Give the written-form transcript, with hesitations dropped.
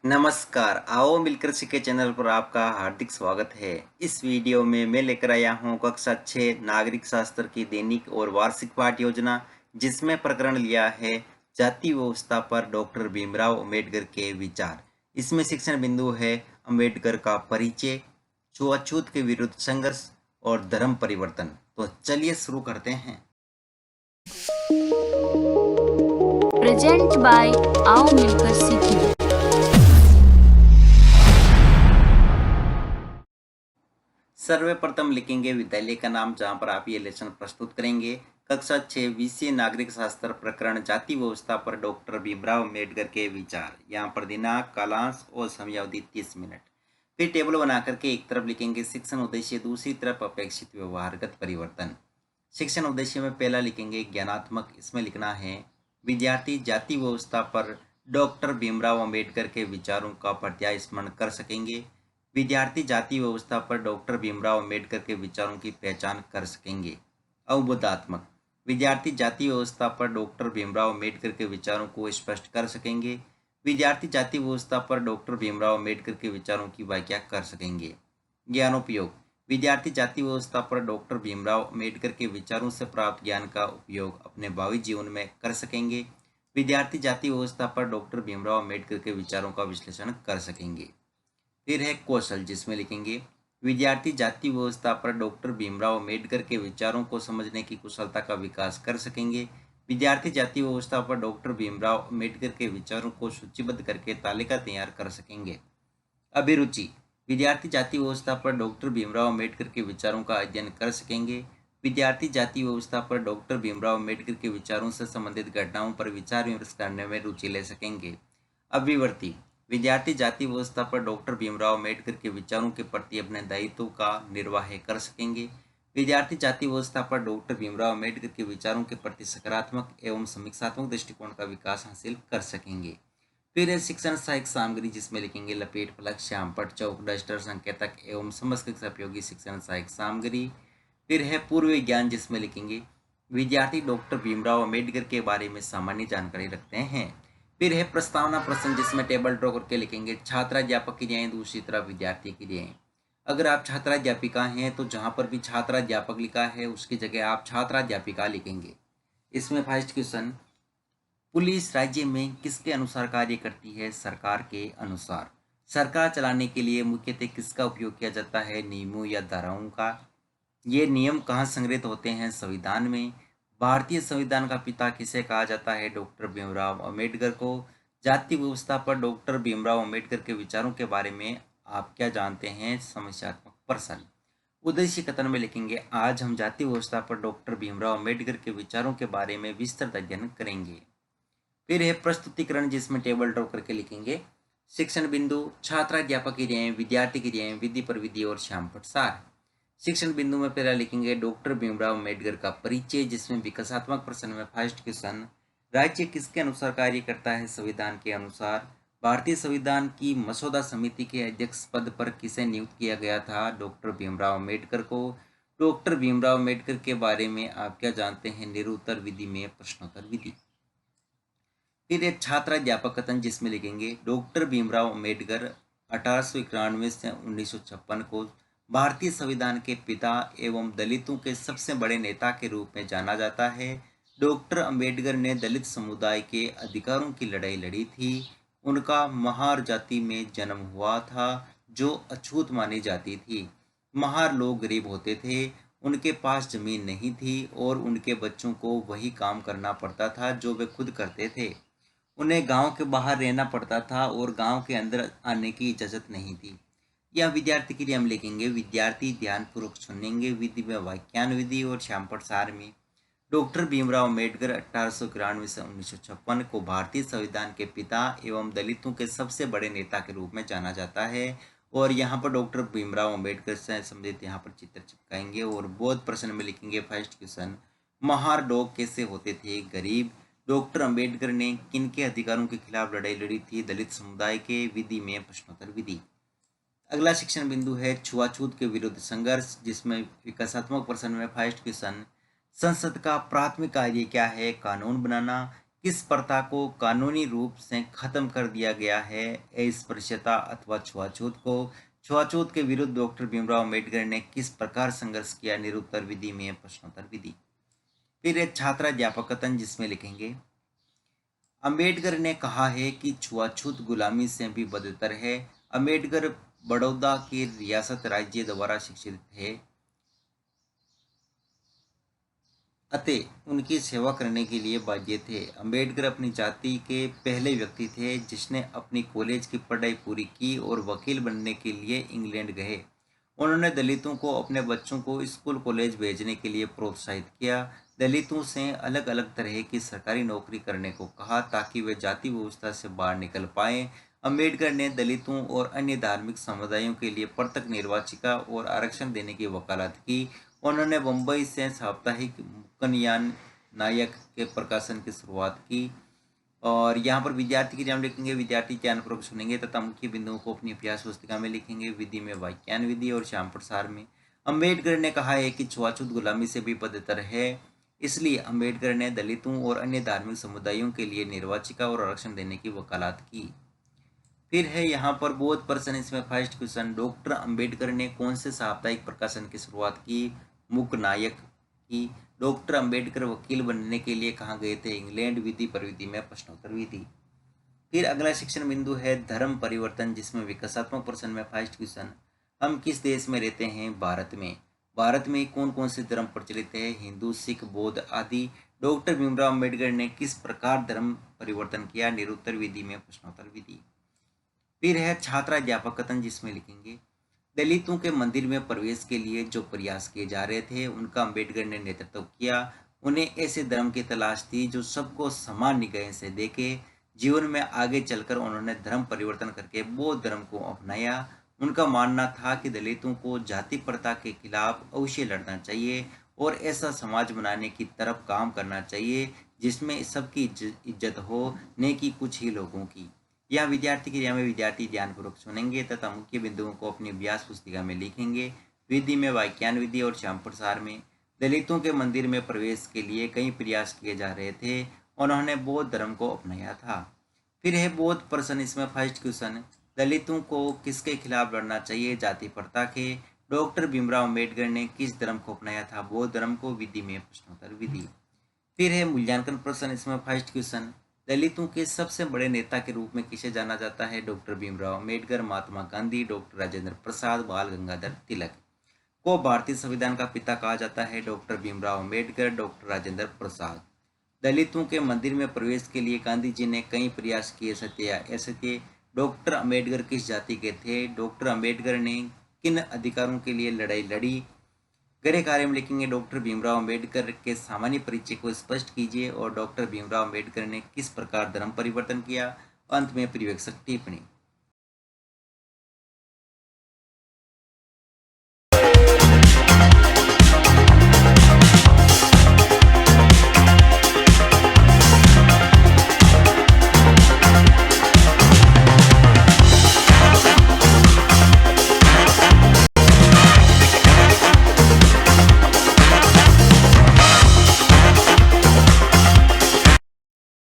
नमस्कार, आओ मिलकर सीखे चैनल पर आपका हार्दिक स्वागत है। इस वीडियो में मैं लेकर आया हूँ कक्षा 6 नागरिक शास्त्र की दैनिक और वार्षिक पाठ योजना, जिसमें प्रकरण लिया है जाति व्यवस्था पर डॉक्टर भीमराव अंबेडकर के विचार। इसमें शिक्षण बिंदु है अंबेडकर का परिचय, छुआछूत के विरुद्ध संघर्ष और धर्म परिवर्तन। तो चलिए शुरू करते हैं। प्रेजेंट बाय आओ मिलकर सीखें। सर्वप्रथम लिखेंगे विद्यालय का नाम, जहां पर आप ये लेसन प्रस्तुत करेंगे। कक्षा 6 विषय नागरिक शास्त्र, प्रकरण जाति व्यवस्था पर डॉक्टर भीमराव अंबेडकर के विचार। यहाँ पर दिनांक, कालांश और समयावधि 30 मिनट। फिर टेबल बना करके एक तरफ लिखेंगे शिक्षण उद्देश्य, दूसरी तरफ अपेक्षित व्यवहारगत परिवर्तन। शिक्षण उद्देश्य में पहला लिखेंगे ज्ञानात्मक। इसमें लिखना है विद्यार्थी जाति व्यवस्था पर डॉक्टर भीमराव अंबेडकर के विचारों का पर्याय स्मरण कर सकेंगे। विद्यार्थी जाति व्यवस्था पर डॉक्टर भीमराव अंबेडकर के विचारों की पहचान कर सकेंगे। अवबोधात्मक, विद्यार्थी जाति व्यवस्था पर डॉक्टर भीमराव अंबेडकर के विचारों को स्पष्ट कर सकेंगे। विद्यार्थी जाति व्यवस्था पर डॉक्टर भीमराव अंबेडकर के विचारों की व्याख्या कर सकेंगे। ज्ञानोपयोग, विद्यार्थी जाति व्यवस्था पर डॉक्टर भीमराव अंबेडकर के विचारों से प्राप्त ज्ञान का उपयोग अपने भावी जीवन में कर सकेंगे। विद्यार्थी जाति व्यवस्था पर डॉक्टर भीमराव अंबेडकर के विचारों का विश्लेषण कर सकेंगे। फिर है कौशल, जिसमें लिखेंगे विद्यार्थी जाति व्यवस्था पर डॉक्टर भीमराव अंबेडकर के विचारों को समझने की कुशलता का विकास कर सकेंगे। विद्यार्थी जाति व्यवस्था पर डॉक्टर भीमराव अंबेडकर के विचारों को सूचीबद्ध करके तालिका तैयार कर सकेंगे। अभिरुचि, विद्यार्थी जाति व्यवस्था पर डॉक्टर भीमराव अंबेडकर के विचारों का अध्ययन कर सकेंगे। विद्यार्थी जाति व्यवस्था पर डॉक्टर भीमराव अंबेडकर के विचारों से संबंधित घटनाओं पर विचार विमर्श करने में रुचि ले सकेंगे। अभिवर्ती, विद्यार्थी जाति व्यवस्था पर डॉक्टर भीमराव अंबेडकर के विचारों के प्रति अपने दायित्व का निर्वाह कर सकेंगे। विद्यार्थी जाति व्यवस्था पर डॉक्टर भीमराव अंबेडकर के विचारों के प्रति सकारात्मक एवं समीक्षात्मक दृष्टिकोण का विकास हासिल कर सकेंगे। फिर है शिक्षण सहायक सामग्री, जिसमें लिखेंगे लपेट, फलक, श्यामपट्ट, चौक, डस्टर, संकेतक एवं समस्क उपयोगी शिक्षण सहायक सामग्री। फिर है पूर्व ज्ञान, जिसमें लिखेंगे विद्यार्थी डॉक्टर भीमराव अंबेडकर के बारे में सामान्य जानकारी रखते हैं। फिर है प्रस्तावना प्रश्न, जिसमें टेबल ड्रॉ करके लिखेंगे छात्राध्यापक क्रियाएं, दूसरी तरफ विद्यार्थी क्रियाएं। अगर आप छात्राध्यापिका हैं तो जहां पर भी छात्राध्यापक लिखा है उसकी जगह आप छात्राध्यापिका लिखेंगे। इसमें फर्स्ट क्वेश्चन, पुलिस राज्य में किसके अनुसार कार्य करती है? सरकार के अनुसार। सरकार चलाने के लिए मुख्यतः किसका उपयोग किया जाता है? नियमों या धाराओं का। ये नियम कहाँ संग्रहित होते हैं? संविधान में। भारतीय संविधान का पिता किसे कहा जाता है? डॉक्टर भीमराव अंबेडकर को। जाति व्यवस्था पर डॉक्टर भीमराव अंबेडकर के विचारों के बारे में आप क्या जानते हैं? समस्यात्मक प्रश्न। उद्देश्य कथन में लिखेंगे आज हम जाति व्यवस्था पर डॉक्टर भीमराव अंबेडकर के विचारों के बारे में विस्तृत अध्ययन करेंगे। फिर है प्रस्तुतिकरण, जिसमें टेबल ड्रॉ करके लिखेंगे शिक्षण बिंदु, छात्राध्यापक क्रियाएं, विद्यार्थी क्रियाएं, विधि पर विधि और श्यामपट्ट सार। शिक्षण बिंदु में पहला लिखेंगे डॉक्टर भीमराव अंबेडकर का परिचय, जिसमें विकासात्मक प्रश्न में फर्स्ट क्वेश्चन, राज्य किसके अनुसार कार्य करता है? संविधान के अनुसार। भारतीय संविधान की मसौदा समिति के अध्यक्ष पद पर किसे नियुक्त किया गया था? डॉक्टर भीमराव अंबेडकर को। डॉक्टर भीमराव अंबेडकर के बारे में आप क्या जानते हैं? निरुत्तर विधि में प्रश्नोत्तर विधि। फिर एक छात्राध्यापक कथन, जिसमें लिखेंगे डॉक्टर भीमराव अंबेडकर 1891 से 1956 को भारतीय संविधान के पिता एवं दलितों के सबसे बड़े नेता के रूप में जाना जाता है। डॉक्टर अंबेडकर ने दलित समुदाय के अधिकारों की लड़ाई लड़ी थी। उनका महार जाति में जन्म हुआ था जो अछूत मानी जाती थी। महार लोग गरीब होते थे, उनके पास जमीन नहीं थी और उनके बच्चों को वही काम करना पड़ता था जो वे खुद करते थे। उन्हें गांव के बाहर रहना पड़ता था और गांव के अंदर आने की इजाजत नहीं थी। या विद्यार्थी के लिए हम लिखेंगे विद्यार्थी ध्यानपूर्वक सुनेंगे, विधि में व्याख्यान विधि और श्यामपट्ट सार में। डॉक्टर भीमराव अंबेडकर 1891 से 1956 को भारतीय संविधान के पिता एवं दलितों के सबसे बड़े नेता के रूप में जाना जाता है। और यहाँ पर डॉक्टर भीमराव अंबेडकर से संबंधित यहाँ पर चित्र चिपकाएंगे और बोध प्रश्न में लिखेंगे फर्स्ट क्वेश्चन, महार लोग कैसे होते थे? गरीब। डॉक्टर अंबेडकर ने किन के अधिकारों के खिलाफ लड़ाई लड़ी थी? दलित समुदाय के। विधि में प्रश्नोत्तर विधि। अगला शिक्षण बिंदु है छुआछूत के विरुद्ध संघर्ष, जिसमें विकासात्मक प्रश्न में फर्स्ट क्वेश्चन, संसद का प्राथमिक कार्य क्या है? कानून बनाना। किस प्रथा को कानूनी रूप से खत्म कर दिया गया है? अस्पृश्यता अथवा छुआछूत के विरुद्ध डॉक्टर भीमराव अम्बेडकर ने किस प्रकार संघर्ष किया? निरुत्तर विधि में प्रश्नोत्तर विधि। फिर है छात्राध्यापक कथन, जिसमें लिखेंगे अम्बेडकर ने कहा है कि छुआछूत गुलामी से भी बदतर है। अम्बेडकर बड़ौदा की रियासत राज्य द्वारा शिक्षित थे अतः उनकी सेवा करने के लिए बाध्य थे। अम्बेडकर अपनी जाति के पहले व्यक्ति थे जिसने अपनी कॉलेज की पढ़ाई पूरी की और वकील बनने के लिए इंग्लैंड गए। उन्होंने दलितों को अपने बच्चों को स्कूल कॉलेज भेजने के लिए प्रोत्साहित किया। दलितों से अलग अलग तरह की सरकारी नौकरी करने को कहा ताकि वे जाति व्यवस्था से बाहर निकल पाएं। अम्बेडकर ने दलितों और अन्य धार्मिक समुदायों के लिए प्रत्यक्ष निर्वाचिका और आरक्षण देने की वकालत की। उन्होंने मुंबई से साप्ताहिक मुक्कनयान नायक के प्रकाशन की शुरुआत की। और यहाँ पर विद्यार्थी के नाम लिखेंगे, विद्यार्थी ज्ञानपूर्वक सुनेंगे तथा मुख्य बिंदुओं को अपनी अभ्यास पुस्तिका में लिखेंगे। विधि में वाक्यान विधि और श्याम प्रसार में अम्बेडकर ने कहा है कि छुआछूत गुलामी से भी बदतर है, इसलिए अम्बेडकर ने दलितों और अन्य धार्मिक समुदायों के लिए निर्वाचिका और आरक्षण देने की वकालत की। फिर है यहाँ पर बहुत प्रश्न, इसमें फर्स्ट क्वेश्चन, डॉक्टर अम्बेडकर ने कौन से साप्ताहिक प्रकाशन की शुरुआत की? मुक नायक की। डॉक्टर अम्बेडकर वकील बनने के लिए कहाँ गए थे? इंग्लैंड। विधि प्रविधि में प्रश्नोत्तर विधि। फिर अगला शिक्षण बिंदु है धर्म परिवर्तन, जिसमें विकासात्मक प्रश्न में फर्स्ट क्वेश्चन, हम किस देश में रहते हैं? भारत में। भारत में कौन कौन से धर्म प्रचलित है? हिंदू, सिख, बौद्ध आदि। डॉक्टर भीमराव अम्बेडकर ने किस प्रकार धर्म परिवर्तन किया? निरुत्तर विधि में प्रश्नोत्तर विधि। फिर है छात्राध्यापक कथन, जिसमें लिखेंगे दलितों के मंदिर में प्रवेश के लिए जो प्रयास किए जा रहे थे उनका अम्बेडकर ने नेतृत्व किया। उन्हें ऐसे धर्म की तलाश थी जो सबको समान निगाह से देखे। जीवन में आगे चलकर उन्होंने धर्म परिवर्तन करके बौद्ध धर्म को अपनाया। उनका मानना था कि दलितों को जाति प्रथा के खिलाफ अवश्य लड़ना चाहिए और ऐसा समाज बनाने की तरफ काम करना चाहिए जिसमें सबकी इज्जत हो, न कि कुछ ही लोगों की। यह विद्यार्थी क्रिया में विद्यार्थी ध्यानपूर्वक सुनेंगे तथा मुख्य बिंदुओं को अपनी अभ्यास पुस्तिका में लिखेंगे। विधि में वाक्यान विधि और श्याम प्रसार में दलितों के मंदिर में प्रवेश के लिए कई प्रयास किए जा रहे थे, उन्होंने बौद्ध धर्म को अपनाया था। फिर है बौद्ध प्रश्न, इसमें फर्स्ट क्वेश्चन, दलितों को किसके खिलाफ लड़ना चाहिए? जाति प्रथा के। डॉक्टर भीमराव अम्बेडकर ने किस धर्म को अपनाया था? बौद्ध धर्म को। विधि में प्रश्नोत्तर विधि। फिर है मूल्यांकन प्रश्न, इसमें फर्स्ट क्वेश्चन, दलितों के सबसे बड़े नेता के रूप में किसे जाना जाता है? डॉक्टर भीमराव अम्बेडकर, महात्मा गांधी, डॉक्टर राजेंद्र प्रसाद, बाल गंगाधर तिलक। को भारतीय संविधान का पिता कहा जाता है? Doctor Bhimrao Ambedkar, doctor Rajendra Prasad. दलितों के मंदिर में प्रवेश के लिए गांधी जी ने कई प्रयास किए, सत्य असत्य। डॉक्टर अम्बेडकर किस जाति के थे? डॉक्टर अम्बेडकर ने किन अधिकारों के लिए लड़ाई लड़ी? गृह कार्य में लिखेंगे डॉक्टर भीमराव अम्बेडकर के सामान्य परिचय को स्पष्ट कीजिए और डॉक्टर भीमराव अम्बेडकर ने किस प्रकार धर्म परिवर्तन किया। अंत में परिवेक्षक टिप्पणी।